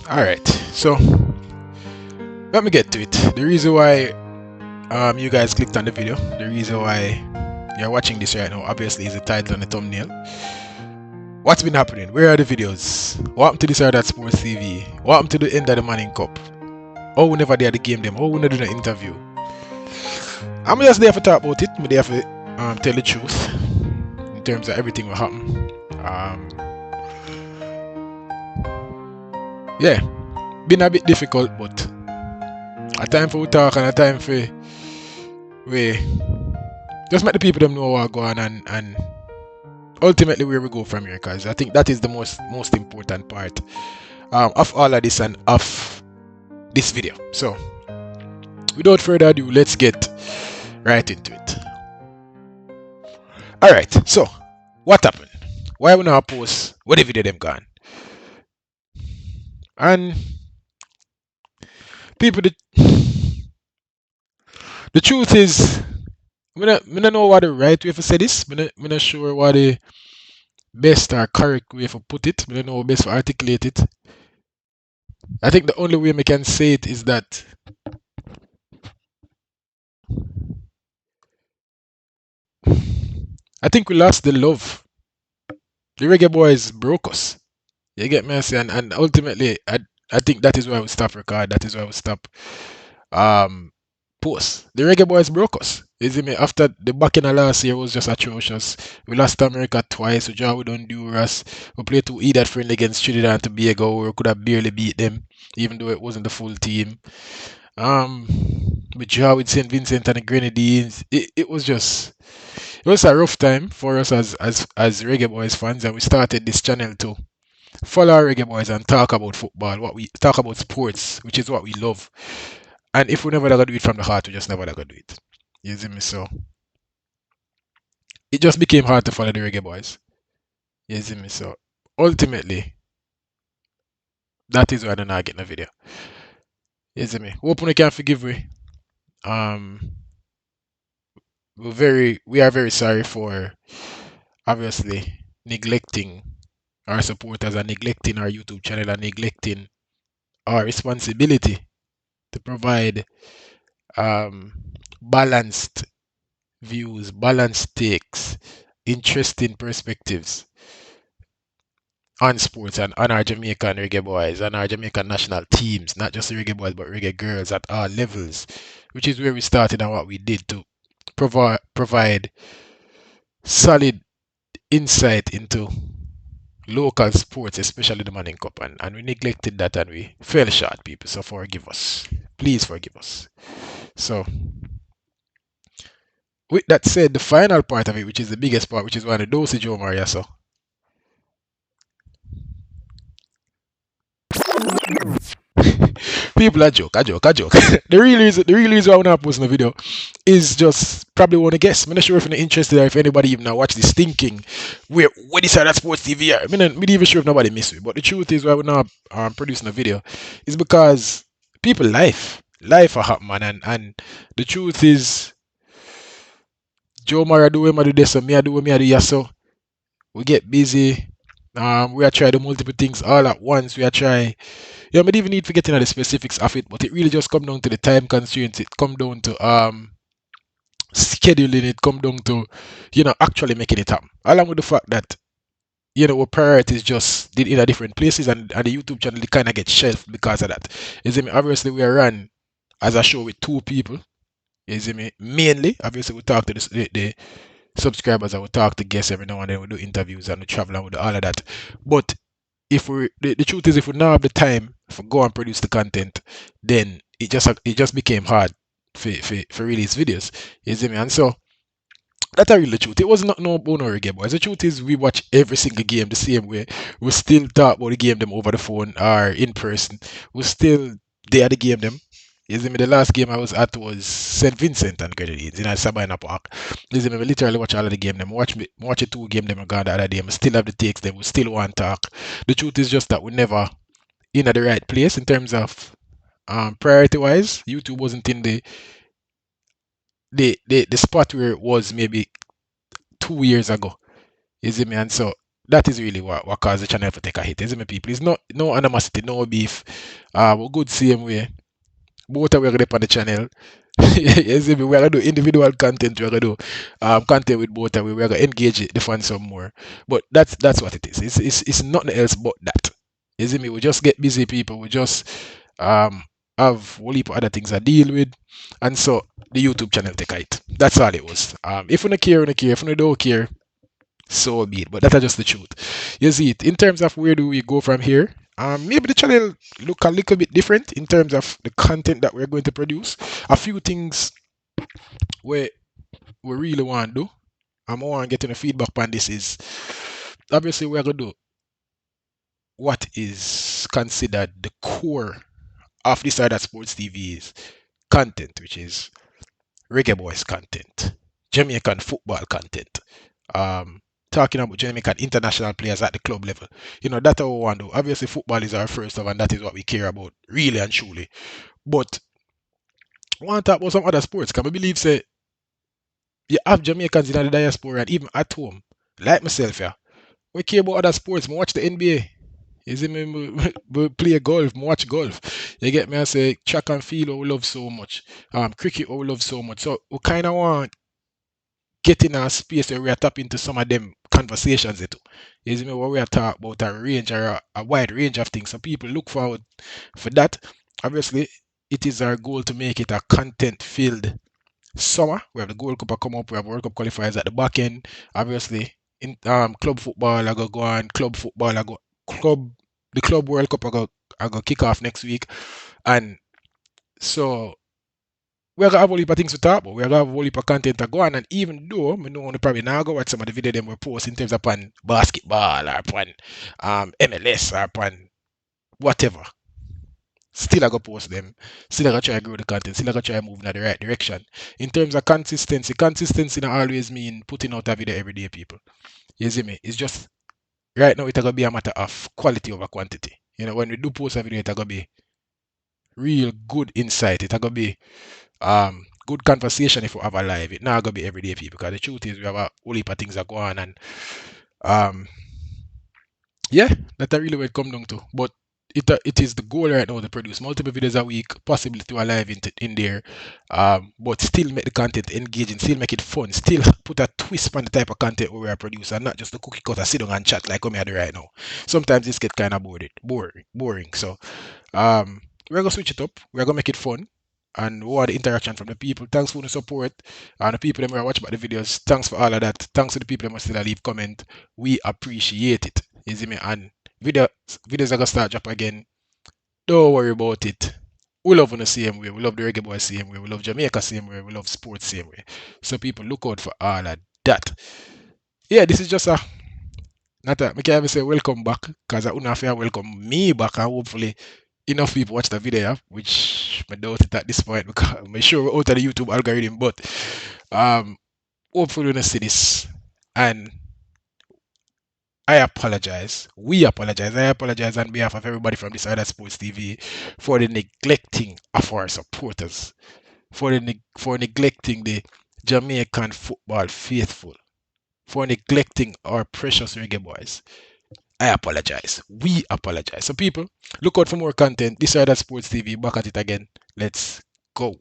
Alright, so let me get to it. The reason why you guys clicked on the video, the reason why you're watching this right now, obviously, is the title and the thumbnail. What's been happening? Where are the videos? What happened to this or that sports TV? What happened to the end of the Manning Cup? Oh, we never did the game them. Oh, we never did an interview. I'm just there for talk about it. I'm there for tell the truth in terms of everything will happen. Yeah, been a bit difficult, but a time for we talk and a time for we just make the people them know what go on and ultimately where we go from here, because I think that is the most important part of all of this and of this video. So without further ado, let's get right into it. Alright, so what happened? Why we not post where the video them gone? And people, the truth is, I don't know what the right way to say this. I'm not sure what the best or correct way to put it. I don't know best to articulate it. I think the only way I can say it is that I think we lost the love. The Reggae Boys broke us. You get me? And ultimately, I think that is why we stop record. That is why we stop post. The Reggae Boys broke us. You see me? After the back in the last year was just atrocious. We lost America twice. We draw with Honduras. We played 2 idiot friendly against Trinidad and Tobago. We could have barely beat them, even though it wasn't the full team. We draw with St. Vincent and the Grenadines. It was a rough time for us as Reggae Boys fans, and we started this channel to follow our Reggae Boys and talk about football, what we talk about sports, which is what we love. And if we never gonna do it from the heart, we just never gonna do it. You see me? So it just became hard to follow the Reggae Boys. You see me? So ultimately, that is why I'm not getting a video. You see me? Hoping you can forgive me. We are very sorry for obviously neglecting our supporters and neglecting our YouTube channel and neglecting our responsibility to provide balanced views, balanced takes, interesting perspectives on sports and on our Jamaican Reggae Boys and our Jamaican national teams, not just Reggae Boys but Reggae girls at all levels, which is where we started and what we did to provide solid insight into local sports, especially the Manning Cup, and we neglected that and we fell short, people. So forgive us. Please forgive us. So with that said, the final part of it, which is the biggest part, which is one of the dosage Maria, so people are joke. The real reason why I'm not posting a video is just probably want to guess. I'm not sure if you're interested or if anybody even now watch this thinking where is that sports TV? I'm not even sure if nobody missed it. But the truth is why we're not producing a video is because people life are hot, man, and the truth is Joe Mara do him I do this, and me I do yes, so we get busy. We are trying the multiple things all at once. We are trying. Yeah, but even need to get into the specifics of it, but it really just come down to the time constraints. It come down to scheduling. It come down to actually making it happen. Along with the fact that our priorities just did in a different places, and the YouTube channel kind of get shelved because of that. You see me? Obviously, we are run as a show with 2 people. You see me? Mainly, obviously, we talk to the subscribers and we talk to guests every now and then. We do interviews and we travel and we do all of that. But if we the truth is, if we now have the time for go and produce the content, then it just became hard for release videos. You see me? And so that's really the truth. It was not no Reggae Boys. The truth is we watch every single game the same way. We still talk about the game them over the phone or in person. We still there the game them. You see me? The last game I was at was St. Vincent and Grenadines in Sabina Park. You see me? We literally watch all of the game them. Watch a 2 game them gone the other day. We still have the takes them. We still want to talk. The truth is just that we never in at the right place in terms of priority wise. YouTube wasn't in the spot where it was maybe 2 years ago. You see me? And so that is really what caused the channel to take a hit, isn't it, people? It's not no animosity, no beef. We're good same way. Both are we on the channel. You see me, we're gonna do individual content, we're gonna do content with both and we're gonna engage the fans some more. But that's what it is. It's nothing else but that. You see me, we just get busy people, we just um have a whole heap of other things I deal with, and so the YouTube channel take it. That's all it was. If you don't care, you don't care. If you don't care, so be it. But that's just the truth. You see it. In terms of where do we go from here? Maybe the channel look a little bit different in terms of the content that we're going to produce. A few things where we really want to do. I want to get a feedback on this is obviously we're gonna do what is considered the core of this side of sports TV's content, which is Reggae Boys content, Jamaican football content, um, talking about Jamaican international players at the club level. That's what we want to do. Obviously, football is our first love, and that is what we care about, really and truly. But I want to talk about some other sports. Can we believe, say, you have Jamaicans in the diaspora and even at home, like myself, yeah. We care about other sports. I watch the NBA. You see me, we play golf, I watch golf. You get me? I say track and field, we love so much. Cricket, we love so much. So we kind of want get in a space where we are tap into some of them conversations too. You see me, where we are talk about a range or a wide range of things. So people look forward for that. Obviously, it is our goal to make it a content-filled summer. We have the Gold Cup come up. We have World Cup qualifiers at the back end. Obviously, in club football, I go on. Club football, I go club. The Club World Cup, I go kick off next week, and so we're gonna have a heap of things to talk about. We're gonna have a whole heap of content to go on, and even though I know probably now go watch some of the video them we post in terms of upon basketball or upon MLS or upon whatever. Still I go post them. Still I go try to grow the content. Still I go try to move in the right direction. In terms of consistency don't always mean putting out a video every day, people. You see me? It's just right now it's gonna be a matter of quality over quantity. When we do post a video, it's gonna be real good insight. It's gonna be good conversation if we have a live. It not gonna be everyday people because the truth is we have a whole heap of things that go on and um yeah, that's really what it come down to. But it is the goal right now to produce multiple videos a week, possibly to a live in there, but still make the content engaging, still make it fun, still put a twist on the type of content we are producing, and not just the cookie cutter sit down and chat like we are doing right now. Sometimes this get kind of boring. So we're gonna switch it up. We're gonna make it fun. And what the interaction from the people. Thanks for the support. And the people that are watching about the videos. Thanks for all of that. Thanks to the people that must still leave comment. We appreciate it. You see me? And videos are gonna start drop again. Don't worry about it. We love on the same way. We love the Reggae Boys same way. We love Jamaica same way. We love sports same way. So people look out for all of that. Yeah, this is just a not a, I can't even say welcome back because I wouldn't have welcome me back and hopefully enough people watch the video, which I doubt it at this point because I'm sure we're out of the YouTube algorithm, but hopefully we're gonna see this. And I apologize. We apologize. I apologize on behalf of everybody from this other sports TV for the neglecting of our supporters, for neglecting the Jamaican football faithful, for neglecting our precious reggae boys. I apologize. We apologize. So people, look out for more content. This is Sports TV. Back at it again. Let's go.